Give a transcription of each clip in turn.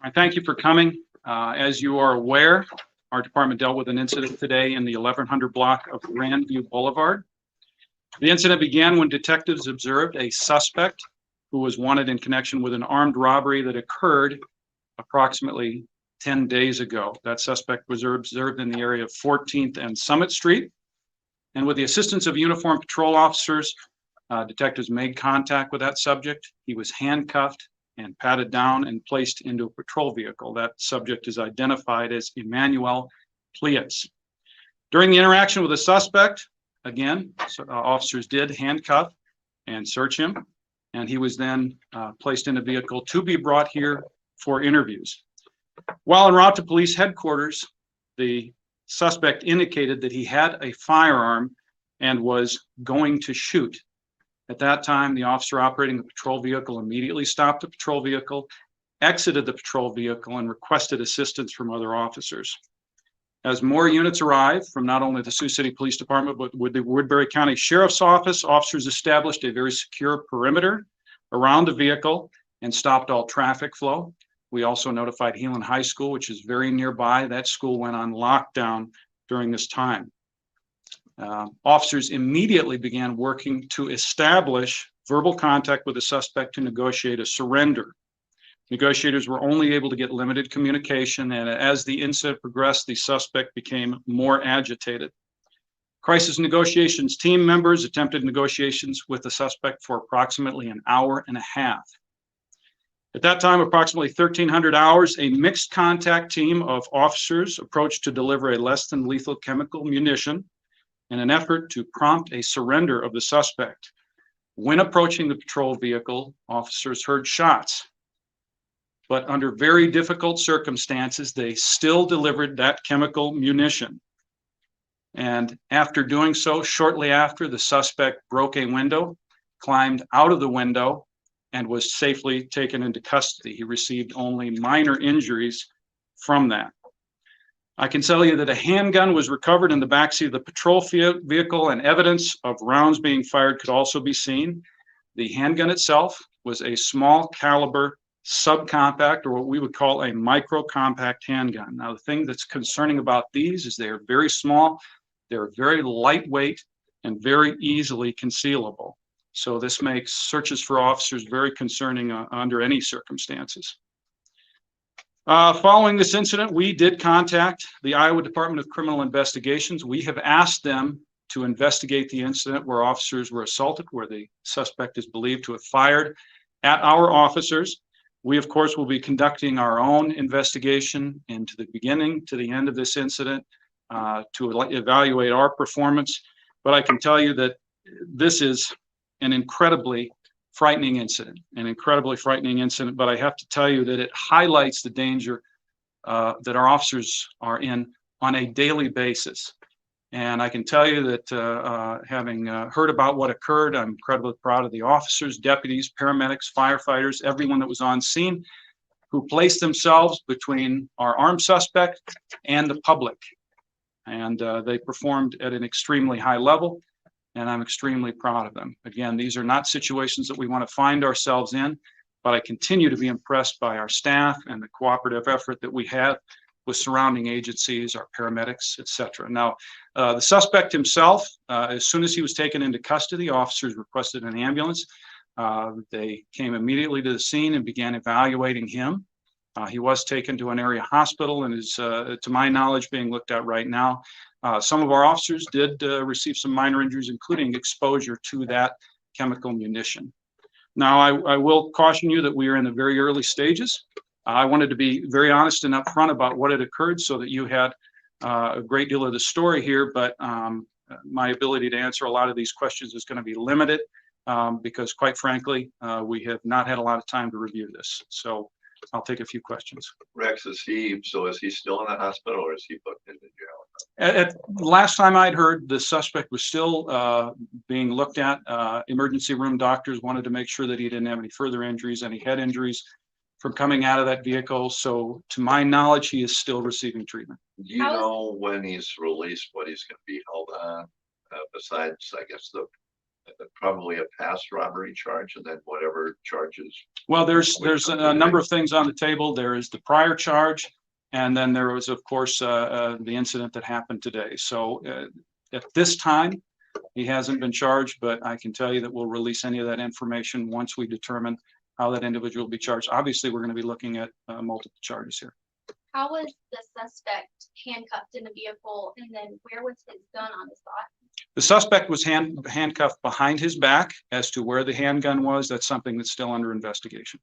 I thank you for coming. As you are aware, our department dealt with an incident today in the 1100 block of Grandview Boulevard. The incident began when detectives observed a suspect who was wanted in connection with an armed robbery that occurred approximately 10 days ago. That suspect was observed in the area of 14th and Summit Street. And with the assistance of uniformed patrol officers, detectives made contact with that subject. He was handcuffed and patted down and placed into a patrol vehicle. That subject is identified as Emmanuel Plius. During the interaction with the suspect, again, officers did handcuff and search him, and he was then placed in a vehicle to be brought here for interviews. While en route to police headquarters, the suspect indicated that he had a firearm and was going to shoot. At that time, the officer operating the patrol vehicle immediately stopped the patrol vehicle, exited the patrol vehicle, and requested assistance from other officers. As more units arrived from not only the Sioux City Police Department, but with the Woodbury County Sheriff's Office, officers established a very secure perimeter around the vehicle and stopped all traffic flow. We also notified Heelan High School, which is very nearby. That school went on lockdown during this time. Officers immediately began working to establish verbal contact with the suspect to negotiate a surrender. Negotiators were only able to get limited communication, and as the incident progressed, the suspect became more agitated. Crisis negotiations team members attempted negotiations with the suspect for approximately an hour and a half. At that time, approximately 1300 hours, a mixed contact team of officers approached to deliver a less than lethal chemical munition in an effort to prompt a surrender of the suspect. When approaching the patrol vehicle, officers heard shots, but under very difficult circumstances, they still delivered that chemical munition. And after doing so, shortly after, the suspect broke a window, climbed out of the window, and was safely taken into custody. He received only minor injuries from that. I can tell you that a handgun was recovered in the backseat of the patrol vehicle, and evidence of rounds being fired could also be seen. The handgun itself was a small caliber subcompact, or what we would call a micro compact handgun. Now, the thing that's concerning about these is they are very small, they're very lightweight, and very easily concealable. So this makes searches for officers very concerning under any circumstances. Following this incident, we did contact the Iowa Department of Criminal Investigations. We have asked them to investigate the incident where officers were assaulted, where the suspect is believed to have fired at our officers. We, of course, will be conducting our own investigation into the beginning to the end of this incident to evaluate our performance. But I can tell you that this is an incredibly frightening incident, but I have to tell you that it highlights the danger that our officers are in on a daily basis. And I can tell you that having heard about what occurred, I'm incredibly proud of the officers, deputies, paramedics, firefighters, everyone that was on scene who placed themselves between our armed suspect and the public. And they performed at an extremely high level, and I'm extremely proud of them. Again, these are not situations that we want to find ourselves in, but I continue to be impressed by our staff and the cooperative effort that we have with surrounding agencies, our paramedics, etc. Now, the suspect himself, as soon as he was taken into custody, officers requested an ambulance. They came immediately to the scene and began evaluating him. He was taken to an area hospital and is, to my knowledge, being looked at right now. Some of our officers did receive some minor injuries, including exposure to that chemical munition. Now, I will caution you that we are in the very early stages. I wanted to be very honest and upfront about what had occurred so that you had a great deal of the story here, but my ability to answer a lot of these questions is going to be limited because, quite frankly, we have not had a lot of time to review this. So I'll take a few questions. Rex, is he still in the hospital, or is he booked into jail? At last time I'd heard, the suspect was still being looked at. Emergency room doctors wanted to make sure that he didn't have any further injuries, any head injuries from coming out of that vehicle. So to my knowledge, he is still receiving treatment. Do you know when he's released, what he's going to be held on, besides, I guess, the probably a past robbery charge and then whatever charges. Well, there's a number of things on the table. There is the prior charge, and then there was, of course, the incident that happened today. So at this time, he hasn't been charged, but I can tell you that we'll release any of that information once we determine how that individual will be charged. Obviously, we're going to be looking at multiple charges here. How was the suspect handcuffed in the vehicle, and then where was his gun on his body? The suspect was handcuffed behind his back. As to where the handgun was, that's something that's still under investigation.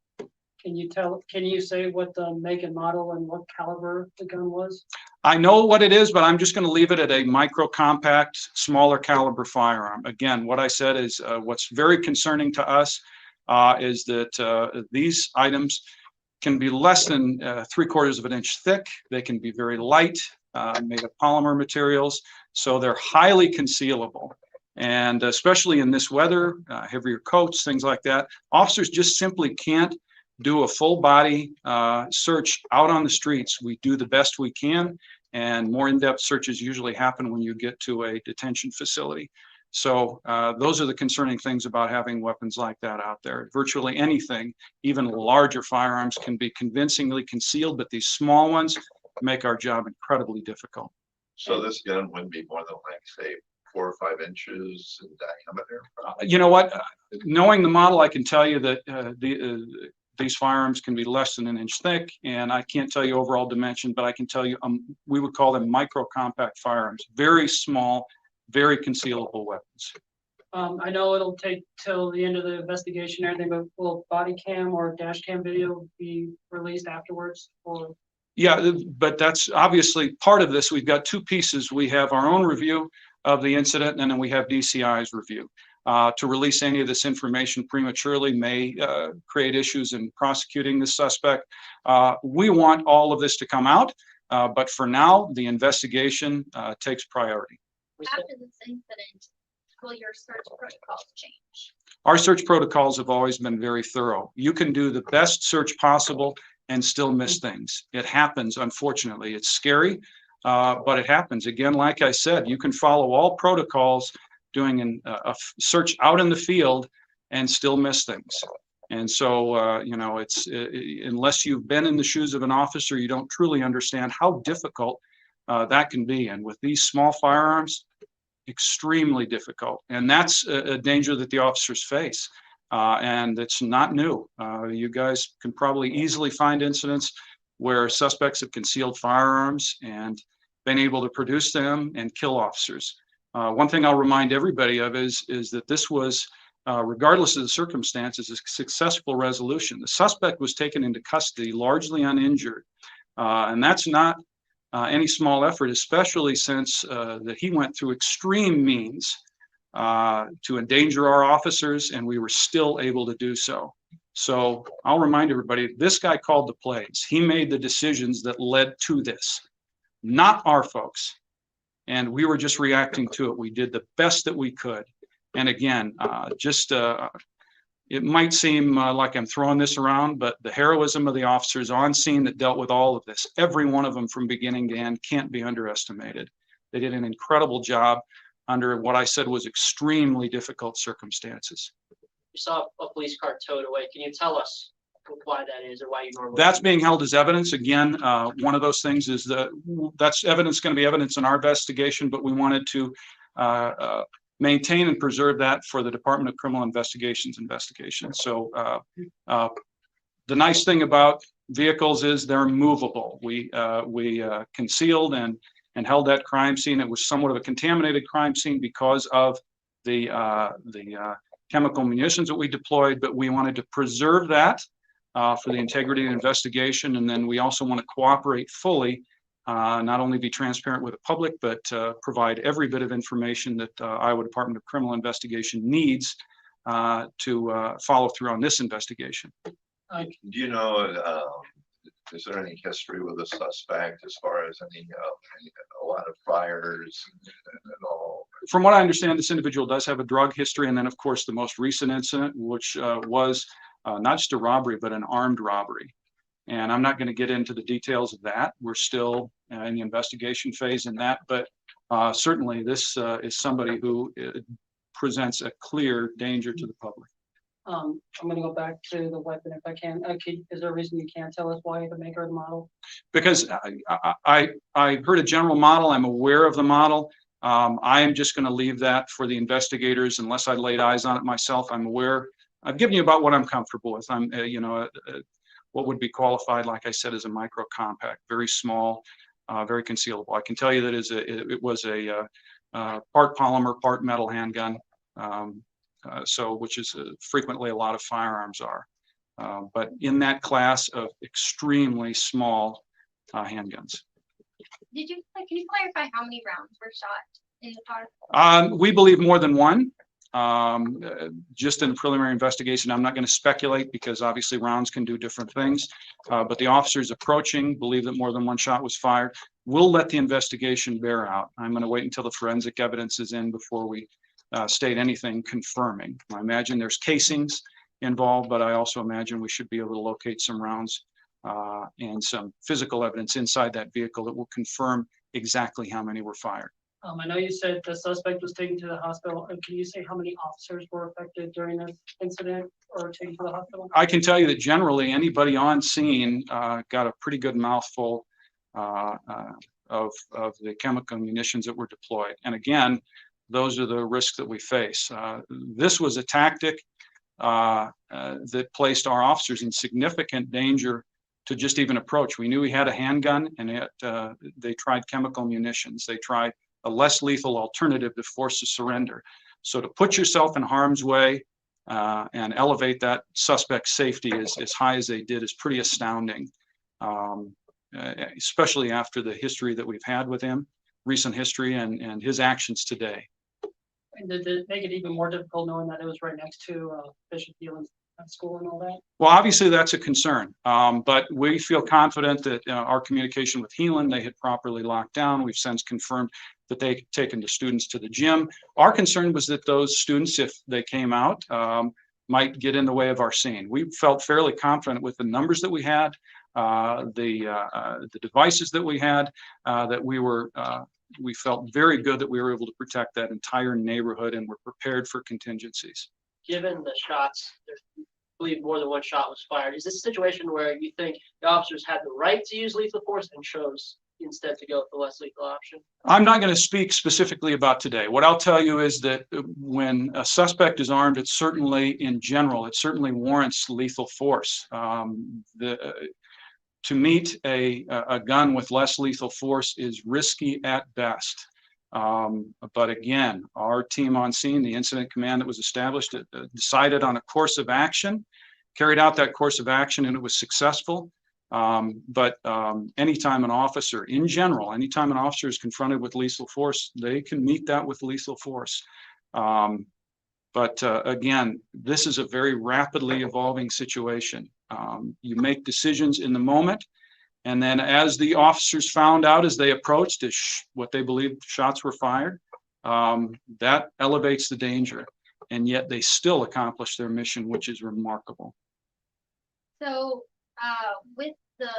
Can you say what the make and model and what caliber the gun was? I know what it is, but I'm just going to leave it at a micro compact, smaller caliber firearm. Again, what I said is what's very concerning to us is that these items can be less than 3/4 of an inch thick. They can be very light, made of polymer materials, so they're highly concealable. And especially in this weather, heavier coats, things like that, officers just simply can't do a full body search out on the streets. We do the best we can, and more in-depth searches usually happen when you get to a detention facility. So those are the concerning things about having weapons like that out there. Virtually anything, even larger firearms, can be convincingly concealed, but these small ones make our job incredibly difficult. So this gun wouldn't be more than like, say, 4 or 5 inches in diameter? You know what? Knowing the model, I can tell you that these firearms can be less than an inch thick, and I can't tell you overall dimension, but I can tell you we would call them micro compact firearms, very small, very concealable weapons. I know it'll take till the end of the investigation and everything, but will body cam or dash cam video be released afterwards? Or yeah, but that's obviously part of this. We've got two pieces. We have our own review of the incident, and then we have DCI's review. To release any of this information prematurely may create issues in prosecuting the suspect. We want all of this to come out, but for now, the investigation takes priority. After this incident, will your search protocols change? Our search protocols have always been very thorough. You can do the best search possible and still miss things. It happens, unfortunately. It's scary, but it happens. Again, like I said, you can follow all protocols doing a search out in the field and still miss things. And so, you know, it's unless you've been in the shoes of an officer, you don't truly understand how difficult that can be. And with these small firearms, extremely difficult. And that's a danger that the officers face. And it's not new. You guys can probably easily find incidents where suspects have concealed firearms and been able to produce them and kill officers. One thing I'll remind everybody of is that this was, regardless of the circumstances, a successful resolution. The suspect was taken into custody largely uninjured. And that's not any small effort, especially since that he went through extreme means to endanger our officers, and we were still able to do so. So I'll remind everybody, this guy called the plays. He made the decisions that led to this, not our folks. And we were just reacting to it. We did the best that we could. And again, it might seem like I'm throwing this around, but the heroism of the officers on scene that dealt with all of this, every one of them from beginning to end, can't be underestimated. They did an incredible job under what I said was extremely difficult circumstances. You saw a police car towed away. Can you tell us why that is, or why you normally? That's being held as evidence. Again, one of those things is that's evidence going to be evidence in our investigation, but we wanted to maintain and preserve that for the Department of Criminal Investigations investigation. So the nice thing about vehicles is they're movable. We concealed and held that crime scene. It was somewhat of a contaminated crime scene because of the chemical munitions that we deployed, but we wanted to preserve that for the integrity of the investigation. And then we also want to cooperate fully, not only be transparent with the public, but provide every bit of information that Iowa Department of Criminal Investigation needs to follow through on this investigation. Do you know, is there any history with the suspect as far as a lot of priors and all? From what I understand, this individual does have a drug history. And then, of course, the most recent incident, which was not just a robbery, but an armed robbery. And I'm not going to get into the details of that. We're still in the investigation phase in that. But certainly this is somebody who presents a clear danger to the public. I'm gonna go back to the weapon if I can. Is there a reason you can't tell us why the maker of the model? Because I heard a general model, I'm aware of the model. I am just going to leave that for the investigators unless I laid eyes on it myself. I'm aware. I've given you about what I'm comfortable with. I'm, what would be qualified, like I said, as a micro compact, very small, very concealable. I can tell you that it was a part polymer, part metal handgun. Which is frequently a lot of firearms are. But in that class of extremely small handguns. Can you clarify how many rounds were shot in the car? We believe more than one. Just in the preliminary investigation, I'm not going to speculate because obviously rounds can do different things. But the officers approaching believe that more than one shot was fired. We'll let the investigation bear out. I'm going to wait until the forensic evidence is in before we state anything confirming. I imagine there's casings involved, but I also imagine we should be able to locate some rounds and some physical evidence inside that vehicle that will confirm exactly how many were fired. I know you said the suspect was taken to the hospital. Can you say how many officers were affected during this incident or taken to the hospital? I can tell you that generally anybody on scene got a pretty good mouthful of the chemical munitions that were deployed. And again, those are the risks that we face. This was a tactic that placed our officers in significant danger to just even approach. We knew he had a handgun, and yet they tried chemical munitions. They tried a less lethal alternative to force a surrender. So to put yourself in harm's way and elevate that suspect's safety as high as they did is pretty astounding, especially after the history that we've had with him, recent history, and his actions today. And did it make it even more difficult knowing that it was right next to Bishop Heelan's school and all that? Well, obviously that's a concern, but we feel confident that our communication with Heelan, they had properly locked down. We've since confirmed that they had taken the students to the gym. Our concern was that those students, if they came out, might get in the way of our scene. We felt fairly confident with the numbers that we had, the devices that we had, that we felt very good that we were able to protect that entire neighborhood and were prepared for contingencies. Given the shots, I believe more than one shot was fired. Is this a situation where you think the officers had the right to use lethal force and chose instead to go with the less lethal option? I'm not going to speak specifically about today. What I'll tell you is that when a suspect is armed, it certainly, in general, it certainly warrants lethal force. To meet a gun with less lethal force is risky at best. But again, our team on scene, the incident command that was established, decided on a course of action, carried out that course of action, and it was successful. But anytime an officer, in general, anytime an officer is confronted with lethal force, they can meet that with lethal force. But again, this is a very rapidly evolving situation. You make decisions in the moment, and then as the officers found out as they approached what they believed shots were fired, that elevates the danger, and yet they still accomplish their mission, which is remarkable. So with the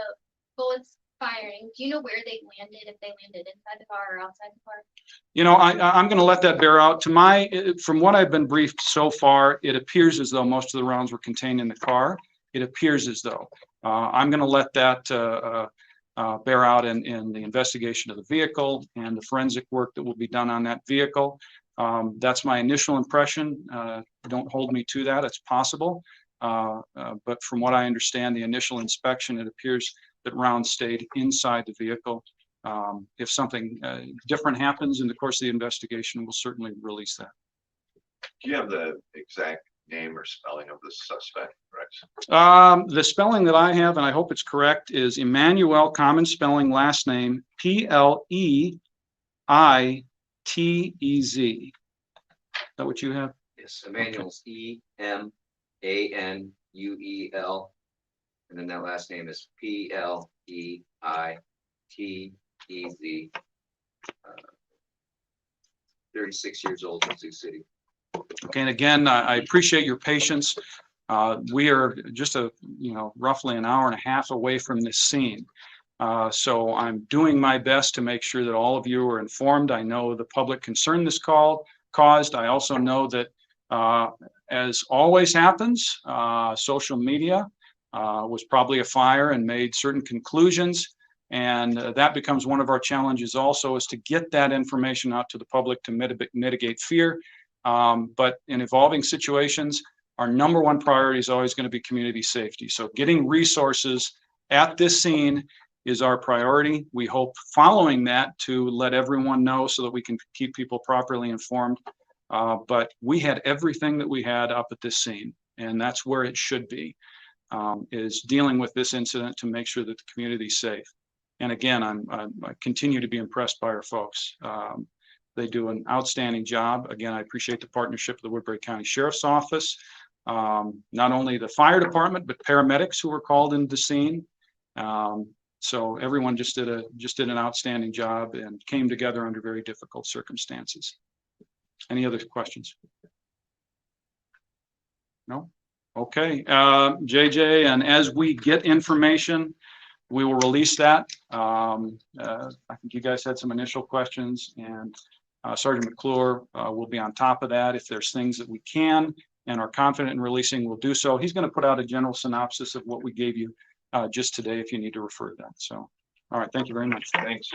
bullets firing, do you know where they landed, if they landed inside the car or outside the car? You know, I'm going to let that bear out. From what I've been briefed so far, it appears as though most of the rounds were contained in the car. It appears as though. I'm going to let that bear out in the investigation of the vehicle and the forensic work that will be done on that vehicle. That's my initial impression. Don't hold me to that. It's possible. But from what I understand, the initial inspection, it appears that rounds stayed inside the vehicle. If something different happens in the course of the investigation, we'll certainly release that. Do you have the exact name or spelling of the suspect, Rex? The spelling that I have, and I hope it's correct, is Emmanuel, common spelling, last name, Pleitez. Is that what you have? Yes, Emmanuel's Emaneuel, and then that last name is Pleitez. 36 years old in Sioux City. Okay, and again, I appreciate your patience. We are just roughly an hour and a half away from this scene. So I'm doing my best to make sure that all of you are informed. I know the public concerned this call. caused. I also know that, as always happens, social media was probably a fire and made certain conclusions. And that becomes one of our challenges also, is to get that information out to the public to mitigate fear. But in evolving situations, our number one priority is always going to be community safety. So getting resources at this scene is our priority. We hope following that to let everyone know so that we can keep people properly informed. But we had everything that we had up at this scene, and that's where it should be, is dealing with this incident to make sure that the community is safe. And again, I continue to be impressed by our folks. They do an outstanding job. Again, I appreciate the partnership of the Woodbury County Sheriff's Office, not only the fire department, but paramedics who were called into the scene. So everyone just did an outstanding job and came together under very difficult circumstances. Any other questions? No? Okay, JJ, and as we get information, we will release that. I think you guys had some initial questions, and Sergeant McClure will be on top of that. If there's things that we can and are confident in releasing, we'll do so. He's going to put out a general synopsis of what we gave you just today if you need to refer to that. So, all right, thank you very much. Thanks.